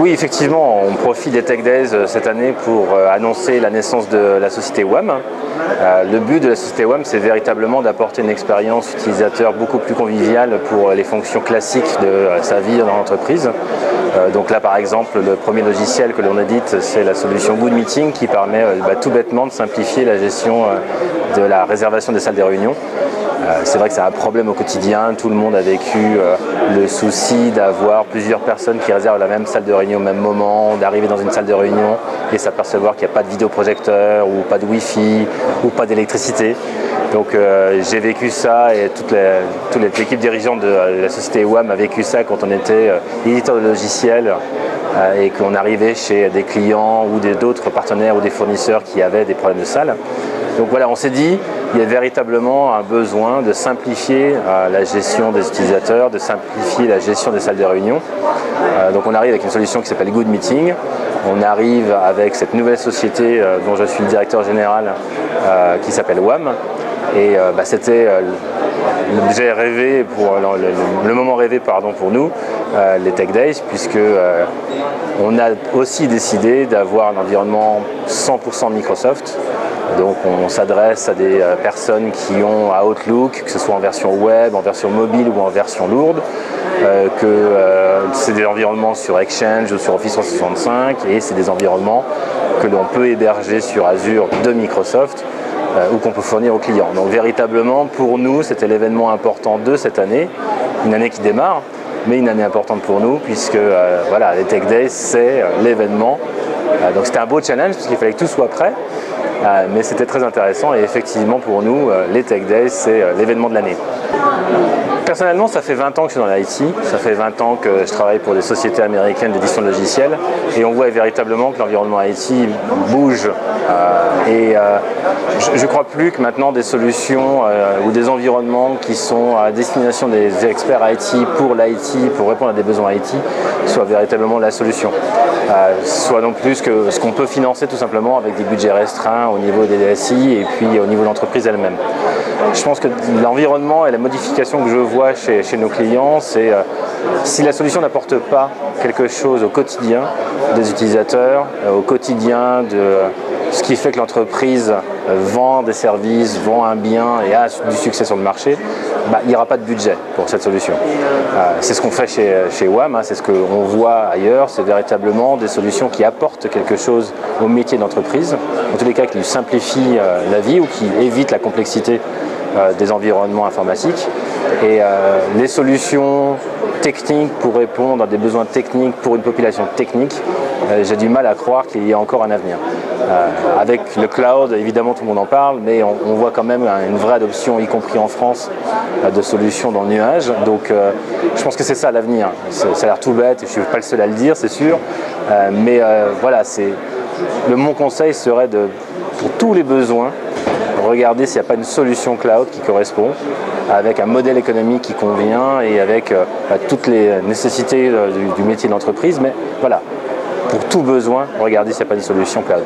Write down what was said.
oui, effectivement, on profite des Tech Days cette année pour annoncer la naissance de la société WAM. Le but de la société WAM, c'est véritablement d'apporter une expérience utilisateur beaucoup plus conviviale pour les fonctions classiques de sa vie dans l'entreprise. Donc là, par exemple, le premier logiciel que l'on édite, c'est la solution Good Meeting qui permet tout bêtement de simplifier la gestion de la réservation des salles des réunions. C'est vrai que c'est un problème au quotidien, tout le monde a vécu le souci d'avoir plusieurs personnes qui réservent la même salle de réunion au même moment, d'arriver dans une salle de réunion et s'apercevoir qu'il n'y a pas de vidéoprojecteur ou pas de Wi-Fi ou pas d'électricité. Donc j'ai vécu ça et toute l'équipe dirigeante de la société WAM a vécu ça quand on était éditeur de logiciels et qu'on arrivait chez des clients ou d'autres partenaires ou des fournisseurs qui avaient des problèmes de salle. Donc voilà, on s'est dit il y a véritablement un besoin de simplifier la gestion des utilisateurs, de simplifier la gestion des salles de réunion. Donc on arrive avec une solution qui s'appelle Good Meeting. On arrive avec cette nouvelle société dont je suis le directeur général qui s'appelle WAM. Et c'était l'objet rêvé, le moment rêvé pour nous, les Tech Days, puisque on a aussi décidé d'avoir un environnement 100% Microsoft. Donc on s'adresse à des personnes qui ont Outlook, que ce soit en version web, en version mobile ou en version lourde, c'est des environnements sur Exchange ou sur Office 365 et c'est des environnements que l'on peut héberger sur Azure de Microsoft ou qu'on peut fournir aux clients. Donc véritablement pour nous c'était l'événement important de cette année, une année qui démarre, mais une année importante pour nous puisque les Tech Days c'est l'événement. Donc c'était un beau challenge parce qu'il fallait que tout soit prêt. Mais c'était très intéressant et effectivement pour nous, les Tech Days, c'est l'événement de l'année. Personnellement, ça fait 20 ans que je suis dans l'IT, ça fait 20 ans que je travaille pour des sociétés américaines d'édition de logiciels et on voit véritablement que l'environnement IT bouge je ne crois plus que maintenant des solutions ou des environnements qui sont à destination des experts IT pour l'IT, pour répondre à des besoins IT, soient véritablement la solution. Soit non plus que ce qu'on peut financer tout simplement avec des budgets restreints au niveau des DSI et puis au niveau de l'entreprise elle-même. Je pense que l'environnement et la modification que je vois chez nos clients, c'est si la solution n'apporte pas quelque chose au quotidien des utilisateurs, au quotidien de ce qui fait que l'entreprise vend des services, vend un bien et a du succès sur le marché, il n'y aura pas de budget pour cette solution. C'est ce qu'on fait chez WAM, c'est ce qu'on voit ailleurs, c'est véritablement des solutions qui apportent quelque chose au métier d'entreprise, en tous les cas qui lui simplifient la vie ou qui évitent la complexité des environnements informatiques. Et les solutions techniques pour répondre à des besoins techniques pour une population technique, j'ai du mal à croire qu'il y ait encore un avenir. Avec le cloud, évidemment tout le monde en parle, mais on voit quand même une vraie adoption, y compris en France, de solutions dans le nuage. Donc je pense que c'est ça l'avenir. Ça a l'air tout bête, je ne suis pas le seul à le dire, c'est sûr. Mon conseil serait pour tous les besoins, regarder s'il n'y a pas une solution cloud qui correspond, avec un modèle économique qui convient et avec toutes les nécessités du métier d'entreprise. Mais voilà, pour tout besoin, regardez s'il n'y a pas de solution cloud.